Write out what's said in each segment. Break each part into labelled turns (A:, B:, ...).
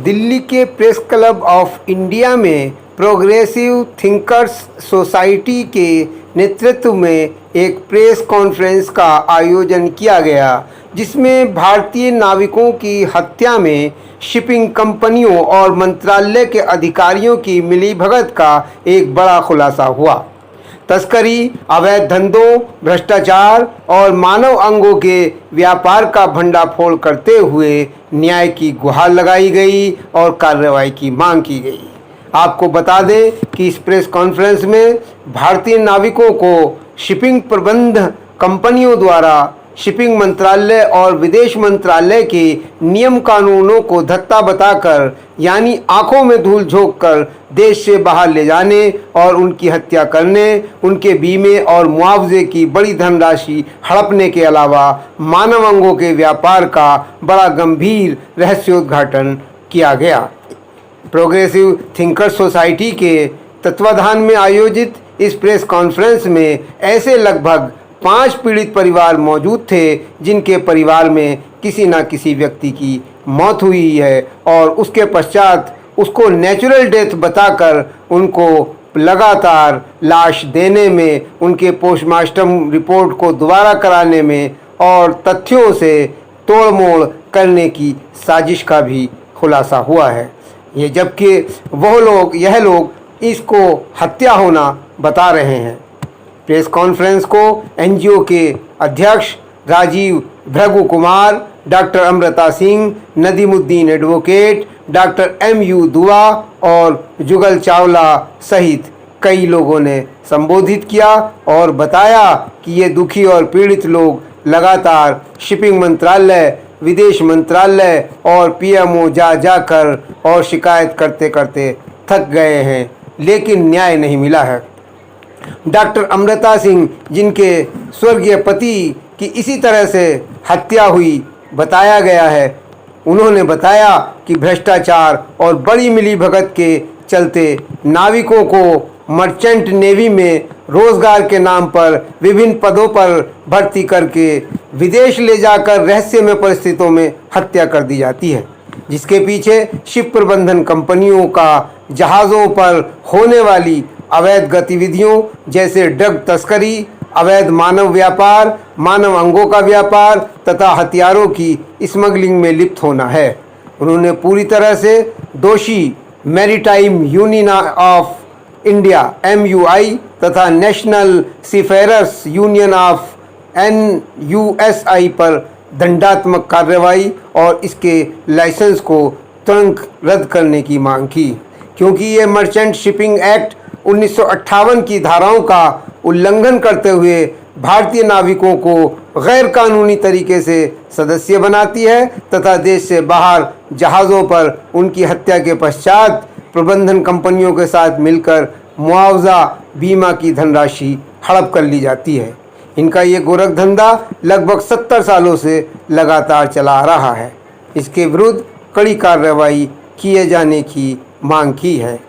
A: दिल्ली के press club of India में progressive thinkers society के नेतृत्व में एक प्रेस कॉन्फ्रेंस का आयोजन किया गया, जिसमें भारतीय नाविकों की हत्या में शिपिंग कंपनियों और मंत्रालय के अधिकारियों की मिलीभगत का एक बड़ा खुलासा हुआ। तस्करी, अवैध धंधों, भ्रष्टाचार और मानव अंगों के व्यापार का भंडाफोड़ करते हुए न्याय की गुहार लगाई गई और कार्रवाई की मांग की गई। आपको बता दें कि इस प्रेस कॉन्फ्रेंस में भारतीय नाविकों को शिपिंग प्रबंध कंपनियों द्वारा शिपिंग मंत्रालय और विदेश मंत्रालय के नियम कानूनों को धत्ता बताकर, यानी आंखों में धूल झोंककर देश से बाहर ले जाने और उनकी हत्या करने, उनके बीमे और मुआवजे की बड़ी धनराशि हड़पने के अलावा मानव अंगों के व्यापार का बड़ा गंभीर रहस्योद्घाटन किया गया। प्रोग्रेसिव थिंकर्स सोसाइटी के तत्वाधान में आयोजित इस प्रेस कॉन्फ्रेंस में ऐसे लगभग 5 पीड़ित परिवार मौजूद थे, जिनके परिवार में किसी न किसी व्यक्ति की मौत हुई है और उसके पश्चात उसको नेचुरल डेथ बताकर उनको लगातार लाश देने में, उनके पोस्टमार्टम रिपोर्ट को दोबारा कराने में और तथ्यों से तोड़-मोड़ करने की साजिश का भी खुलासा हुआ है। ये जबकि यह लोग इसको हत्या होना बता रहे हैं। प्रेस कॉन्फ्रेंस को एनजीओ के अध्यक्ष Rajiv Bhrigu Kumar, doctor Amrita Singh, Nadimuddin advocate, doctor MU Dua और जुगल चावला सहित कई लोगों ने संबोधित किया और बताया कि ये दुखी और पीड़ित लोग लगातार शिपिंग मंत्रालय, विदेश मंत्रालय और PMO जाकर और शिकायत करते करते थक गए हैं, लेकिन न्याय नहीं मिला है। डॉक्टर अमृता सिंह, जिनके स्वर्गीय पति की इसी तरह से हत्या हुई बताया गया है, उन्होंने बताया कि भ्रष्टाचार और बड़ी मिलीभगत के चलते नाविकों को मर्चेंट नेवी में रोजगार के नाम पर विभिन्न पदों पर भर्ती करके विदेश ले जाकर रहस्यमय परिस्थितियों में हत्या कर दी जाती है, जिसके पीछे शिप प्रबंधन कंपनियों का जहाज़ों पर होने वाली अवैध गतिविधियों जैसे ड्रग तस्करी, अवैध मानव व्यापार, मानव अंगों का व्यापार तथा हथियारों की स्मगलिंग में लिप्त होना है। उन्होंने पूरी तरह से दोषी maritime union of India MUI तथा national seafarers union of NUSI पर दंडात्मक कार्रवाई और इसके लाइसेंस को तुरंत रद्द करने की मांग की, क्योंकि ये मर्चेंट शिपिंग एक्ट 1958 की धाराओं का उल्लंघन करते हुए भारतीय नाविकों को गैर कानूनी तरीके से सदस्य बनाती है तथा देश से बाहर जहाज़ों पर उनकी हत्या के पश्चात प्रबंधन कंपनियों के साथ मिलकर मुआवजा, बीमा की धनराशि हड़प कर ली जाती है। इनका ये गोरख धंधा लगभग 70 सालों से लगातार चला आ रहा है। इसके विरुद्ध कड़ी कार्रवाई किए जाने की मांग की है।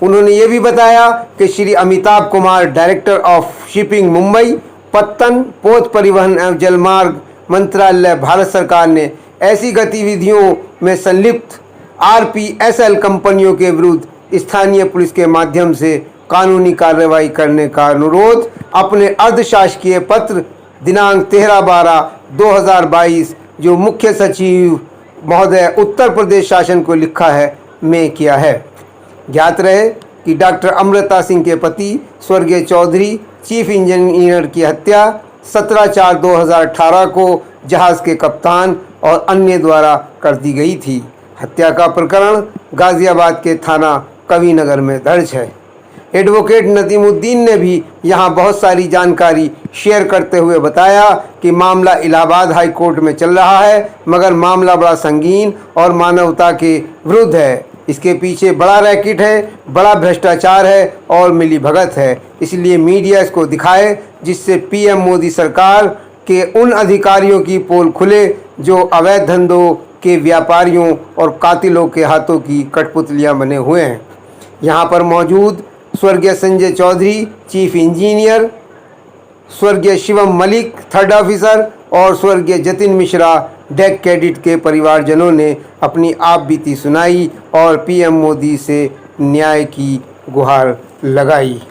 A: उन्होंने ये भी बताया कि Shri Amitabh Kumar, director of shipping Mumbai, पत्तन, पोत परिवहन एवं जलमार्ग मंत्रालय, भारत सरकार ने ऐसी गतिविधियों में संलिप्त RPSL कंपनियों के विरुद्ध स्थानीय पुलिस के माध्यम से कानूनी कार्रवाई करने का अनुरोध अपने अर्धशासकीय पत्र दिनांक 13/12/2022 जो मुख्य सचिव महोदय उत्तर प्रदेश शासन को लिखा है में किया है। ज्ञात रहे कि डॉक्टर अमृता सिंह के पति स्वर्गीय चौधरी चीफ इंजीनियर की हत्या 17/4/2018 को जहाज़ के कप्तान और अन्य द्वारा कर दी गई थी। हत्या का प्रकरण गाज़ियाबाद के थाना कविनगर में दर्ज है। एडवोकेट नदीमुद्दीन ने भी यहाँ बहुत सारी जानकारी शेयर करते हुए बताया कि मामला इलाहाबाद हाई कोर्ट में चल रहा है, मगर मामला बड़ा संगीन और मानवता के विरुद्ध है। इसके पीछे बड़ा रैकेट है, बड़ा भ्रष्टाचार है और मिलीभगत है। इसलिए मीडिया इसको दिखाए, जिससे PM मोदी सरकार के उन अधिकारियों की पोल खुले जो अवैध धंधों के व्यापारियों और कातिलों के हाथों की कठपुतलियां बने हुए हैं। यहाँ पर मौजूद स्वर्गीय संजय चौधरी चीफ इंजीनियर, स्वर्गीय शिवम मलिक 3rd ऑफिसर और स्वर्गीय जतिन मिश्रा डेक कैडिट के परिवारजनों ने अपनी आपबीती सुनाई और पीएम मोदी से न्याय की गुहार लगाई।